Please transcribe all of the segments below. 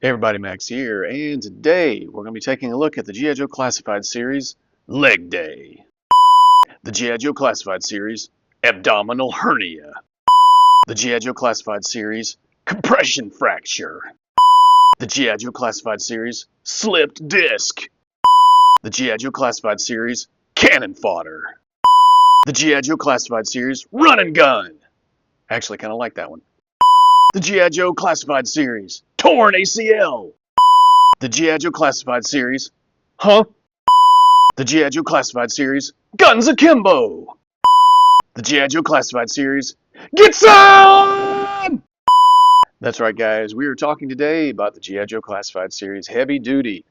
Hey everybody, Max here, and today we're going to be taking a look at the G.I. Joe Classified series, Leg Day. The G.I. Joe Classified series, Abdominal Hernia. The G.I. Joe Classified series, Compression Fracture. The G.I. Joe Classified series, Slipped Disc. The G.I. Joe Classified series, Cannon Fodder. The G.I. Joe Classified series, Run and Gun. I actually kind of like that one. The G.I. Joe Classified series, Torn ACL. The G.I. Joe Classified series, Huh? The G.I. Joe Classified series, Guns Akimbo. The G.I. Joe Classified series, Get Some! That's right, guys. We are talking today about the G.I. Joe Classified series, Heavy Duty.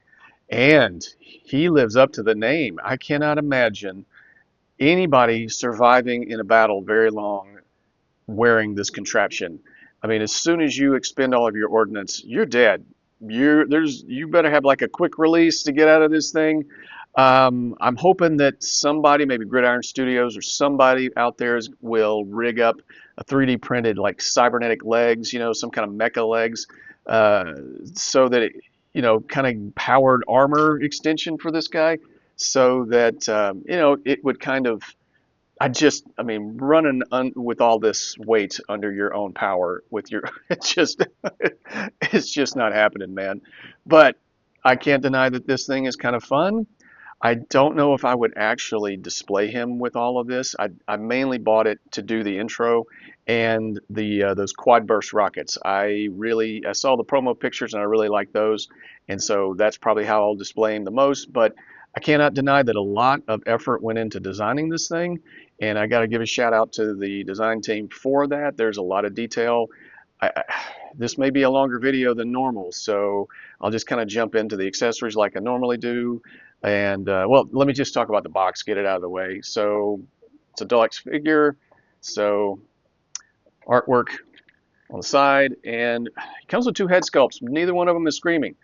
And he lives up to the name. I cannot imagine anybody surviving in a battle very long wearing this contraption. I mean, as soon as you expend all of your ordnance, you're dead. You better have like a quick release to get out of this thing. I'm hoping that somebody, maybe Gridiron Studios or somebody out there will rig up a 3D printed like cybernetic legs, some kind of mecha legs, uh, so that kind of powered armor extension for this guy, so that it would kind of I mean, running with all this weight under your own power with your, it's just not happening, man. But I can't deny that this thing is kind of fun. I don't know if I would actually display him with all of this. I mainly bought it to do the intro and those quad burst rockets. I saw the promo pictures and I really like those, and so that's probably how I'll display him the most. But I cannot deny that a lot of effort went into designing this thing, and I got to give a shout out to the design team for that. There's a lot of detail. This may be a longer video than normal, so I'll just kind of jump into the accessories like I normally do. And well, let me just talk about the box, get it out of the way. So it's a deluxe figure, so artwork on the side, and it comes with two head sculpts. Neither one of them is screaming.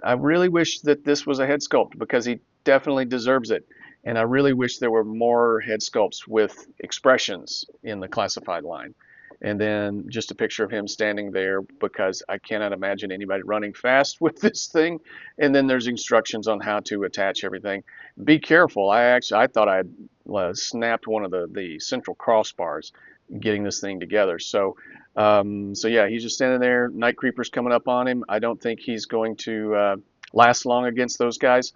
I really wish that this was a head sculpt because he definitely deserves it. And I really wish there were more head sculpts with expressions in the classified line. And then just a picture of him standing there because I cannot imagine anybody running fast with this thing. And then there's instructions on how to attach everything. Be careful. I thought I had snapped one of the central crossbars getting this thing together. So yeah, he's just standing there. Night Creeper's coming up on him. I don't think he's going to last long against those guys,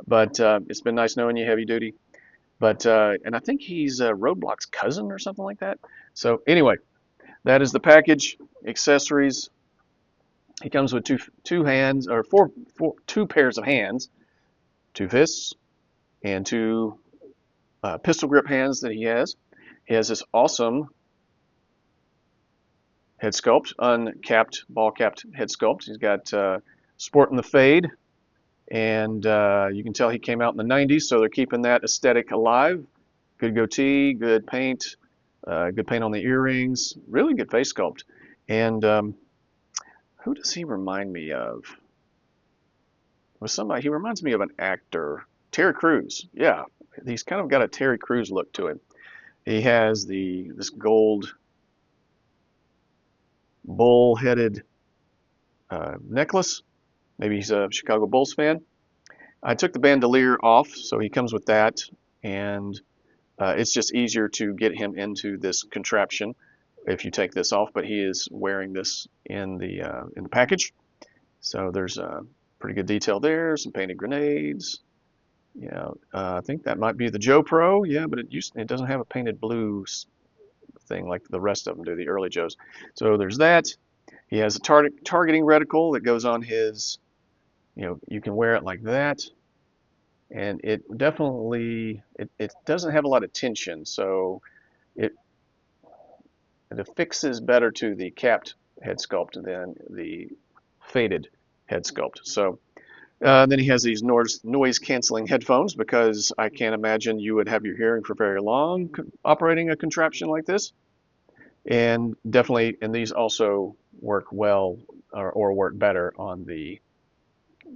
but it's been nice knowing you, Heavy Duty. But and I think he's Roadblock's cousin or something like that. So anyway, that is the package. Accessories. He comes with two hands or two pairs of hands, two fists, and two pistol grip hands that he has. He has this awesome head sculpt, uncapped, ball capped head sculpt. He's got sporting the fade, and you can tell he came out in the 90s, so they're keeping that aesthetic alive. Good goatee, good paint on the earrings, really good face sculpt. And who does he remind me of? He reminds me of an actor, Terry Crews. Yeah, he's kind of got a Terry Crews look to him. He has this gold bull-headed necklace. Maybe he's a Chicago Bulls fan. I took the bandolier off, so he comes with that, and it's just easier to get him into this contraption if you take this off. But he is wearing this in the package, so there's pretty good detail there. Some painted grenades. Yeah, I think that might be the Joe Pro. Yeah, but it doesn't have a painted blue thing like the rest of them do, the early Joes. So there's that. He has a targeting reticle that goes on his, you can wear it like that. And it definitely, it doesn't have a lot of tension, so it affixes better to the capped head sculpt than the faded head sculpt. So then he has these noise canceling headphones because I can't imagine you would have your hearing for very long operating a contraption like this. And definitely, and these also work well or work better on the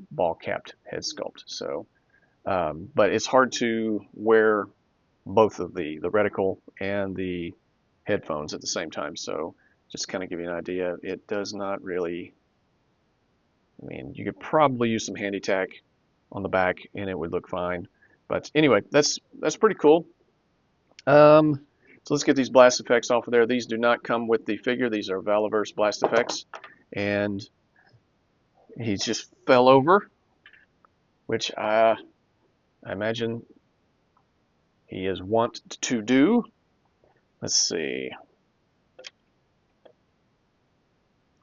ball capped head sculpt. So, but it's hard to wear both of the reticle and the headphones at the same time. So just kind of give you an idea, it does not really I mean, you could probably use some handy tack on the back and it would look fine. But anyway, that's pretty cool. So let's get these blast effects off of there. These do not come with the figure. These are Valiverse blast effects. And he just fell over, which I imagine he is wont to do. Let's see.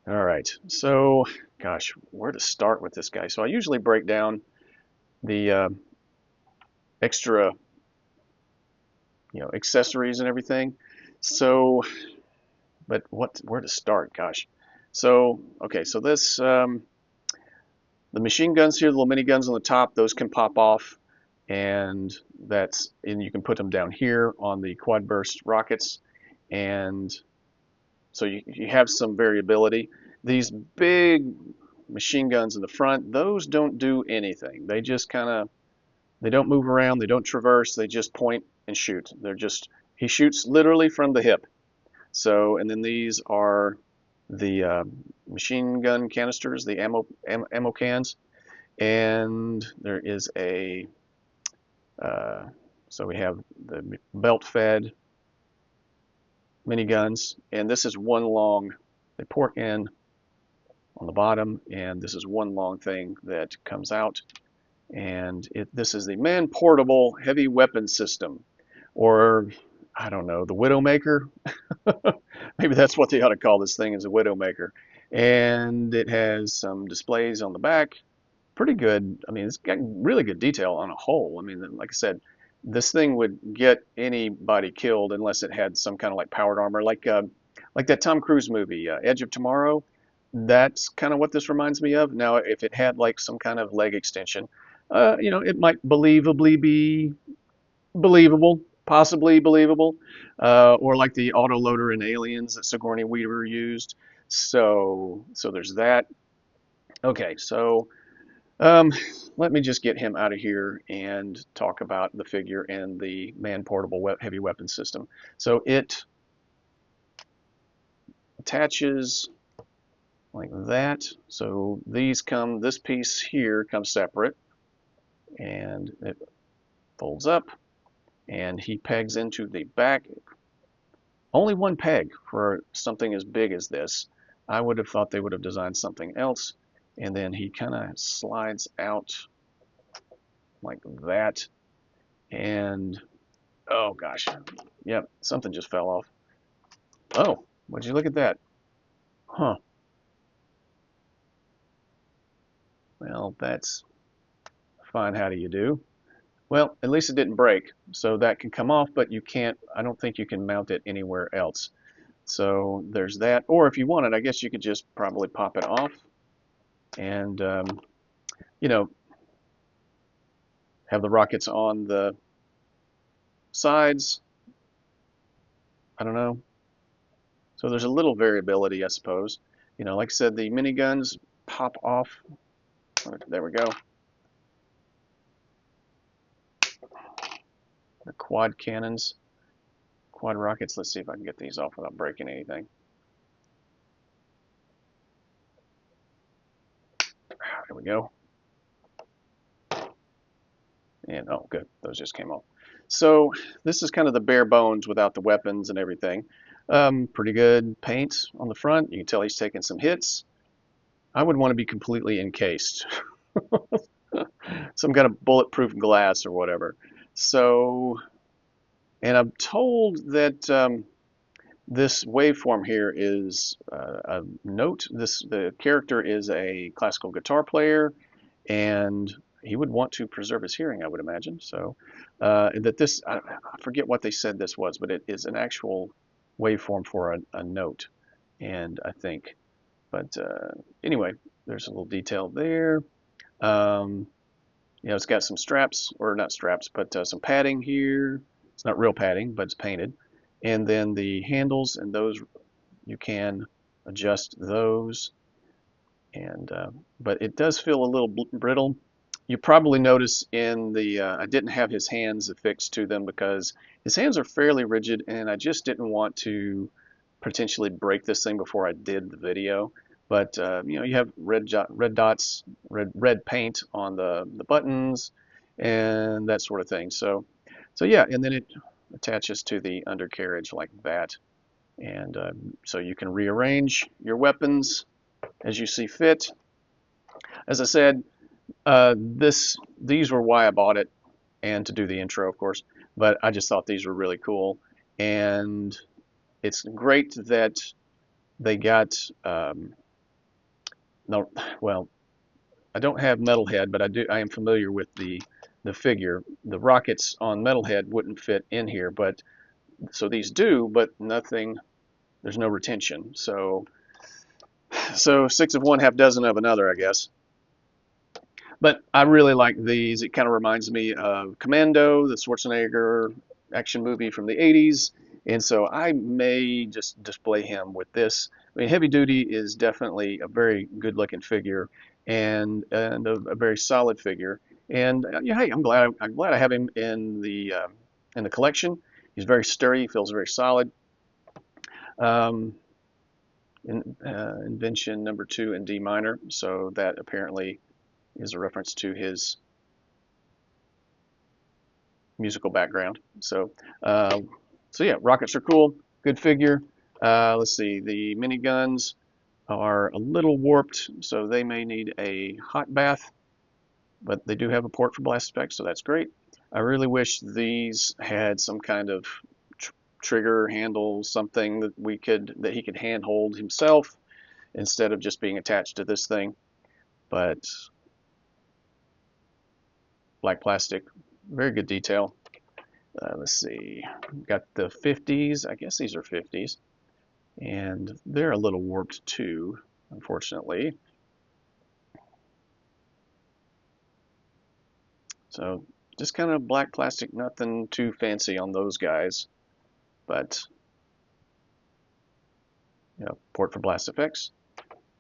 All right, so gosh, where to start with this guy? So I usually break down the extra, accessories and everything. So, but where to start? Gosh. So, okay, so this, the machine guns here, the little mini guns on the top, those can pop off, and you can put them down here on the quad burst rockets, and so you have some variability. These big machine guns in the front, those don't do anything. They just they don't move around, they don't traverse, they just point and shoot. He shoots literally from the hip. So, and then these are the machine gun canisters, the ammo cans, and there is so we have the belt-fed miniguns, and this is one long, they port in on the bottom, and this is one long thing that comes out, and this is the man-portable heavy weapon system, or I don't know, the Widowmaker. Maybe that's what they ought to call this thing, is a Widowmaker. And it has some displays on the back. Pretty good. I mean, it's got really good detail on a whole. I mean, like I said, this thing would get anybody killed unless it had some kind of like powered armor, like that Tom Cruise movie, Edge of Tomorrow. That's kind of what this reminds me of. Now, if it had like some kind of leg extension, it might believably be believable, possibly believable, or like the autoloader in Aliens that Sigourney Weaver used. So there's that. Okay, so let me just get him out of here and talk about the figure and the man-portable heavy weapon system. So it attaches like that. So this piece here comes separate, and it folds up, and he pegs into the back. Only one peg for something as big as this. I would have thought they would have designed something else. And then he kind of slides out like that. And, oh gosh, yep, something just fell off. Oh, would you look at that? Huh. Well, that's fine. How do you do? Well, at least it didn't break. So that can come off, but I don't think you can mount it anywhere else. So there's that. Or if you wanted, I guess you could just probably pop it off and, have the rockets on the sides. I don't know. So there's a little variability, I suppose. Like I said, the miniguns pop off. There we go. The quad cannons, quad rockets. Let's see if I can get these off without breaking anything. There we go. And oh, good, those just came off. So this is kind of the bare bones without the weapons and everything. Pretty good paint on the front. You can tell he's taking some hits. I would want to be completely encased. Some kind of bulletproof glass or whatever. So, and I'm told that this waveform here is a note. The character is a classical guitar player, and he would want to preserve his hearing, I would imagine. So that this, I forget what they said this was, but it is an actual waveform for a note, and I think. But anyway, there's a little detail there. It's got some straps, or not straps, but some padding here. It's not real padding, but it's painted. And then the handles, and those, you can adjust those. And but it does feel a little brittle. You probably notice in I didn't have his hands affixed to them because his hands are fairly rigid, and I just didn't want to potentially break this thing before I did the video. But you have red dots, red paint on the buttons, and that sort of thing. So yeah, and then it attaches to the undercarriage like that, and so you can rearrange your weapons as you see fit. As I said, these were why I bought it, and to do the intro, of course. But I just thought these were really cool, and it's great that they got no. Well, I don't have Metalhead, but I am familiar with the figure. The rockets on Metalhead wouldn't fit in here, but so these do, but nothing. There's no retention. So six of one, half dozen of another, I guess. But I really like these. It kind of reminds me of Commando, the Schwarzenegger action movie from the 80s. And so I may just display him with this. I mean, Heavy Duty is definitely a very good looking figure and a very solid figure. And yeah, hey, I'm glad I have him in the collection. He's very sturdy, feels very solid. Um, Invention number 2 in D minor, so that apparently is a reference to his musical background. So yeah, rockets are cool. Good figure. Let's see, the miniguns are a little warped, so they may need a hot bath, but they do have a port for blast effects, so that's great. I really wish these had some kind of trigger handle, something that he could handhold himself instead of just being attached to this thing. But black plastic, very good detail. Let's see, got the 50s. I guess these are 50s, and they're a little warped too, unfortunately. So just kind of black plastic, nothing too fancy on those guys, but port for blast effects.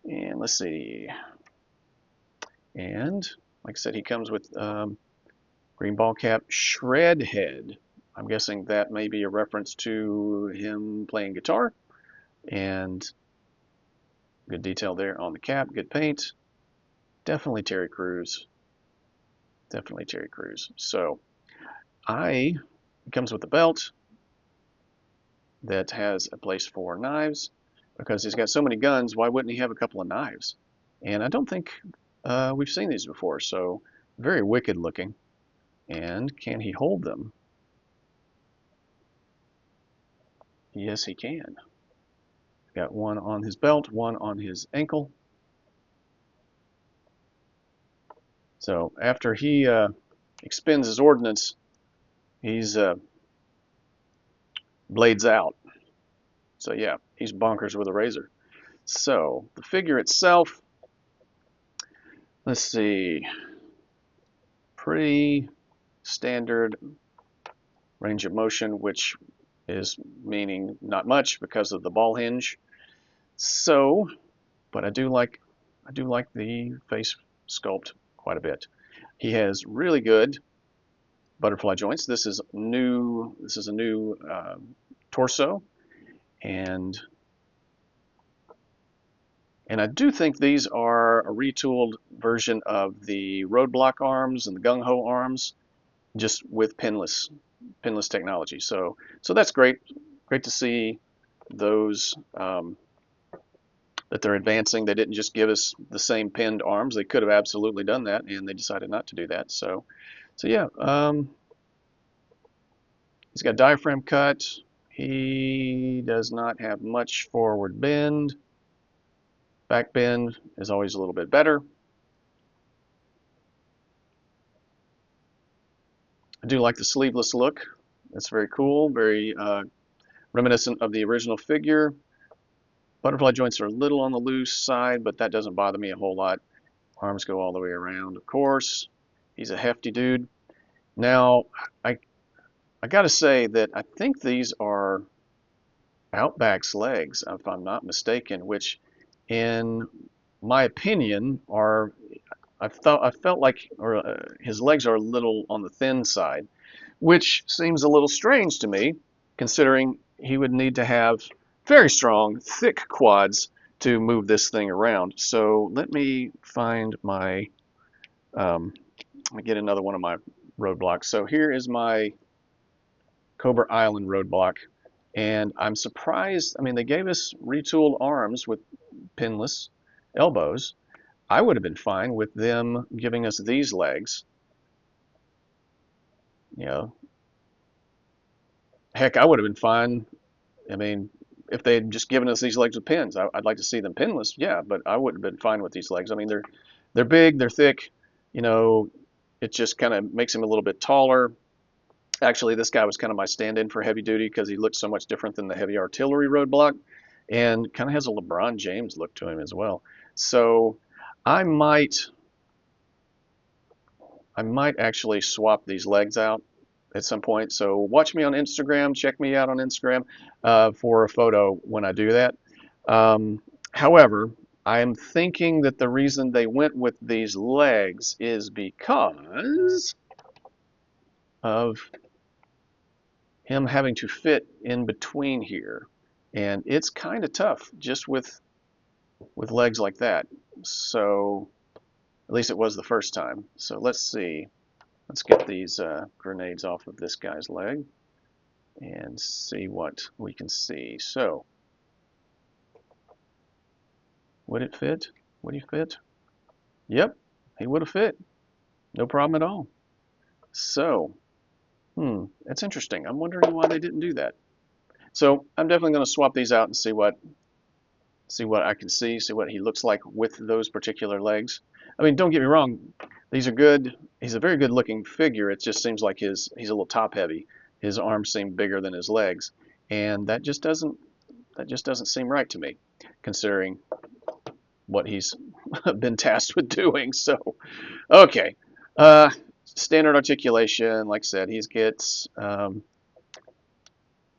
And let's see, and like I said, he comes with green ball cap, shred head. I'm guessing that may be a reference to him playing guitar. And good detail there on the cap, good paint. Definitely Terry Crews. Definitely Terry Crews. So it comes with a belt that has a place for knives, because he's got so many guns, why wouldn't he have a couple of knives? And I don't think we've seen these before, so very wicked looking. And can he hold them? Yes, he can. Got one on his belt, one on his ankle. So after he expends his ordnance, he's blades out. So yeah, he's bonkers with a razor. So the figure itself, let's see, pretty standard range of motion, which is meaning not much because of the ball hinge. So, but I do like the face sculpt quite a bit. He has really good butterfly joints. This is new. This is a new torso, and I do think these are a retooled version of the roadblock arms and the gung ho arms, just with pinless technology. So that's great. Great to see those that they're advancing. They didn't just give us the same pinned arms. They could have absolutely done that, and they decided not to do that. So yeah, he's got diaphragm cut. He does not have much forward bend. Back bend is always a little bit better. I do like the sleeveless look. That's very cool, very reminiscent of the original figure. Butterfly joints are a little on the loose side, but that doesn't bother me a whole lot. Arms go all the way around, of course. He's a hefty dude. Now, I gotta say that I think these are Outback's legs, if I'm not mistaken, which, in my opinion, are I felt like his legs are a little on the thin side, which seems a little strange to me, considering he would need to have very strong, thick quads to move this thing around. So let me find my, let me get another one of my roadblocks. So here is my Cobra Island roadblock, and I'm surprised. I mean, they gave us retooled arms with pinless elbows. I would have been fine with them giving us these legs. You know, heck, I would have been fine. I mean, if they had just given us these legs with pins, I'd like to see them pinless, yeah, but I would have been fine with these legs. I mean, they're big, they're thick, you know, it just kind of makes him a little bit taller. Actually, this guy was kind of my stand-in for heavy duty because he looked so much different than the heavy artillery roadblock, and kind of has a LeBron James look to him as well. So I might actually swap these legs out at some point. So watch me on Instagram, check me out on Instagram for a photo when I do that. However, I'm thinking that the reason they went with these legs is because of him having to fit in between here. And it's kind of tough just with legs like that. So at least it was the first time. So let's see. Let's get these grenades off of this guy's leg and see what we can see. So, would it fit? Would he fit? Yep, he would have fit. No problem at all. So, that's interesting. I'm wondering why they didn't do that. So I'm definitely going to swap these out and see what I can see what he looks like with those particular legs. I mean, don't get me wrong, these are good. He's a very good looking figure. It just seems like he's a little top heavy. His arms seem bigger than his legs, and that just doesn't seem right to me, considering what he's been tasked with doing. So, okay, standard articulation. Like I said, he gets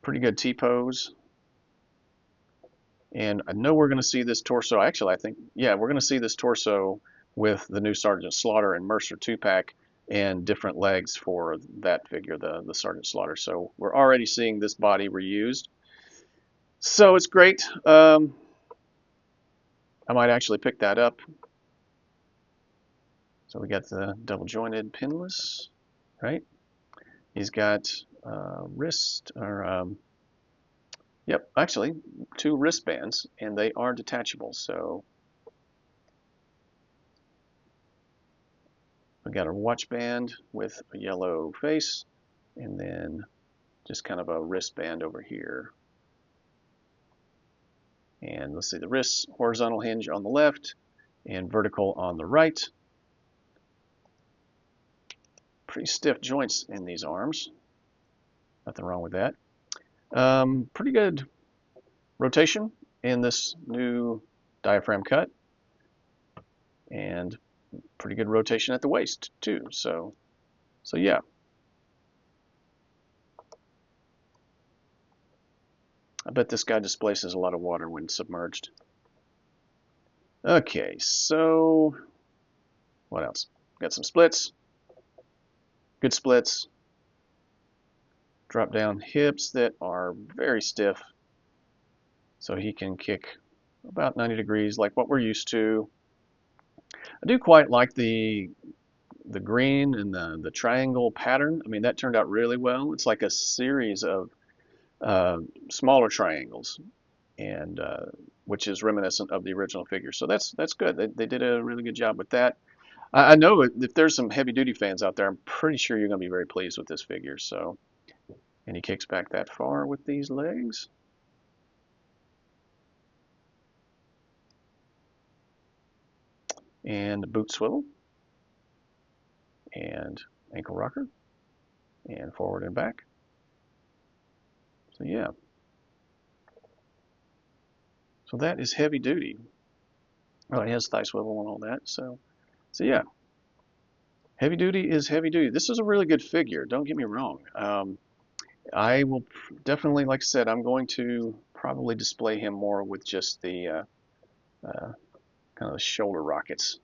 pretty good T-pose. And I know we're going to see this torso. Actually, I think, yeah, we're going to see this torso with the new Sergeant Slaughter and Mercer 2-pack and different legs for that figure, the Sergeant Slaughter. So we're already seeing this body reused. So it's great. I might actually pick that up. So we got the double jointed pinless, right? He's got wrist, or yep, actually 2 wristbands, and they are detachable. So we got a watch band with a yellow face, and then just kind of a wristband over here. And let's see, the wrist horizontal hinge on the left and vertical on the right. Pretty stiff joints in these arms. Nothing wrong with that. Pretty good rotation in this new diaphragm cut, and pretty good rotation at the waist too. So yeah. I bet this guy displaces a lot of water when submerged. Okay, so what else? Got some splits. Good splits. Drop down hips that are very stiff, so he can kick about 90 degrees like what we're used to. I do quite like the green and the triangle pattern. I mean, that turned out really well. It's like a series of smaller triangles, and which is reminiscent of the original figure. So that's good. They did a really good job with that. I know if there's some heavy duty fans out there, I'm pretty sure you're going to be very pleased with this figure. So, and he kicks back that far with these legs. And boot swivel, and ankle rocker, and forward and back. So yeah. So that is heavy duty. Oh, it has thigh swivel and all that. So yeah. Heavy duty is heavy duty. This is a really good figure. Don't get me wrong. I will definitely, like I said, I'm going to probably display him more with just the kind of the shoulder rockets,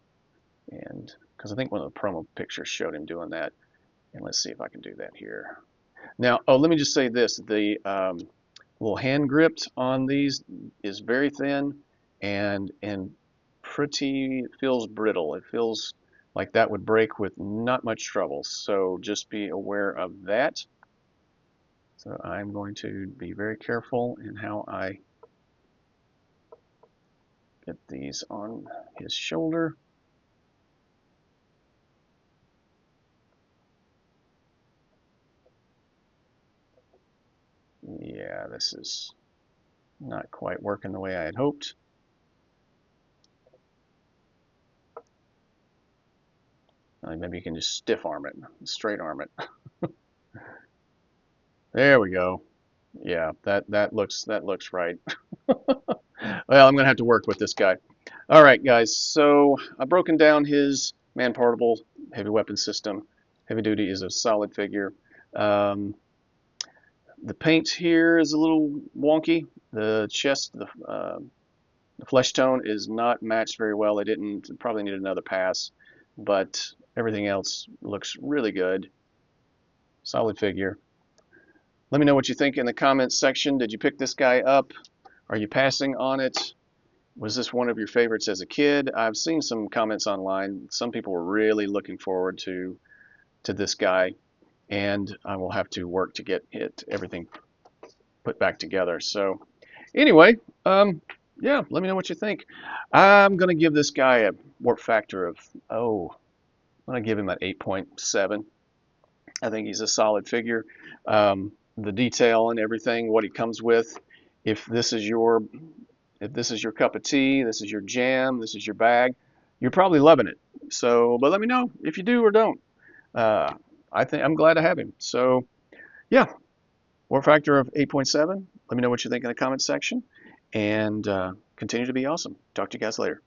and because I think one of the promo pictures showed him doing that. And let's see if I can do that here. Now, oh, let me just say this: the little hand gripped on these is very thin, and pretty, it feels brittle. It feels like that would break with not much trouble. So just be aware of that. So I'm going to be very careful in how I get these on his shoulder. Yeah, this is not quite working the way I had hoped. Maybe you can just stiff arm it, straight arm it. There we go. Yeah, that looks right. Well, I'm gonna have to work with this guy. All right, guys. So I've broken down his man-portable heavy weapon system. Heavy duty is a solid figure. Um, the paint here is a little wonky. The chest, the flesh tone is not matched very well. They didn't probably need another pass, but everything else looks really good. Solid figure. Let me know what you think in the comments section. Did you pick this guy up? Are you passing on it? Was this one of your favorites as a kid? I've seen some comments online. Some people were really looking forward to this guy, and I will have to work to get everything put back together. So anyway, yeah, let me know what you think. I'm gonna give this guy a warp factor of, I'm gonna give him an 8.7. I think he's a solid figure. The detail and everything, what he comes with. If this is your cup of tea, this is your jam, this is your bag, you're probably loving it. So, but let me know if you do or don't. Uh, I think I'm glad to have him. So, yeah, warp factor of 8.7. Let me know what you think in the comments section, and continue to be awesome. Talk to you guys later.